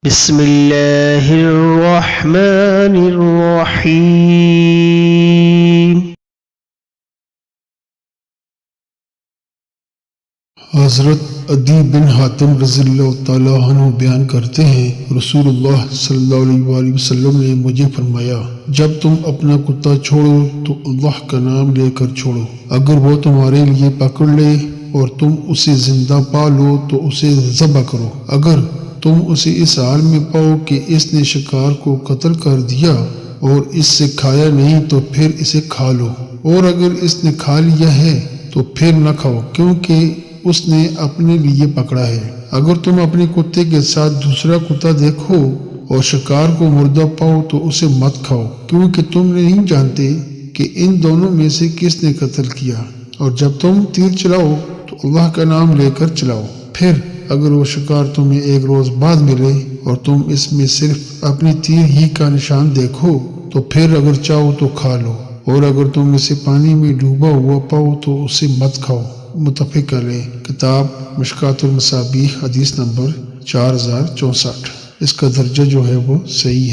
بسم اللہ الرحمن الرحیم۔ حضرت عدی بن حاتم رضی اللہ تعالیٰ عنہ بیان کرتے ہیں، رسول اللہ صلی اللہ علیہ وآلہ وسلم نے مجھے فرمایا، جب تم اپنا کتا چھوڑو تو اللہ کا نام لے کر چھوڑو۔ اگر وہ تمہارے لیے پکڑ لے اور تم اسے زندہ پا لو تو اسے ذبح کرو۔ اگر تم اسے اس حال میں پاؤ کہ اس نے شکار کو قتل کر دیا اور اس سے کھایا نہیں تو پھر اسے کھا لو، اور اگر اس نے کھا لیا ہے تو پھر نہ کھاؤ، کیونکہ اس نے اپنے لیے پکڑا ہے۔ اگر تم اپنے کتے کے ساتھ دوسرا کتا دیکھو اور شکار کو مردہ پاؤ تو اسے مت کھاؤ، کیونکہ تم نہیں جانتے کہ ان دونوں میں سے کس نے قتل کیا۔ اور جب تم تیر چلاؤ تو اللہ کا نام لے کر چلاؤ۔ پھر اگر وہ شکار تمہیں ایک روز بعد ملے اور تم اس میں صرف اپنی تیر ہی کا نشان دیکھو تو پھر اگر چاہو تو کھا لو، اور اگر تم اسے پانی میں ڈوبا ہوا پاؤ تو اسے مت کھاؤ۔ متفق علیہ۔ کتاب مشکوٰۃ المصابیح، حدیث نمبر 4064۔ اس کا درجہ جو ہے وہ صحیح ہے۔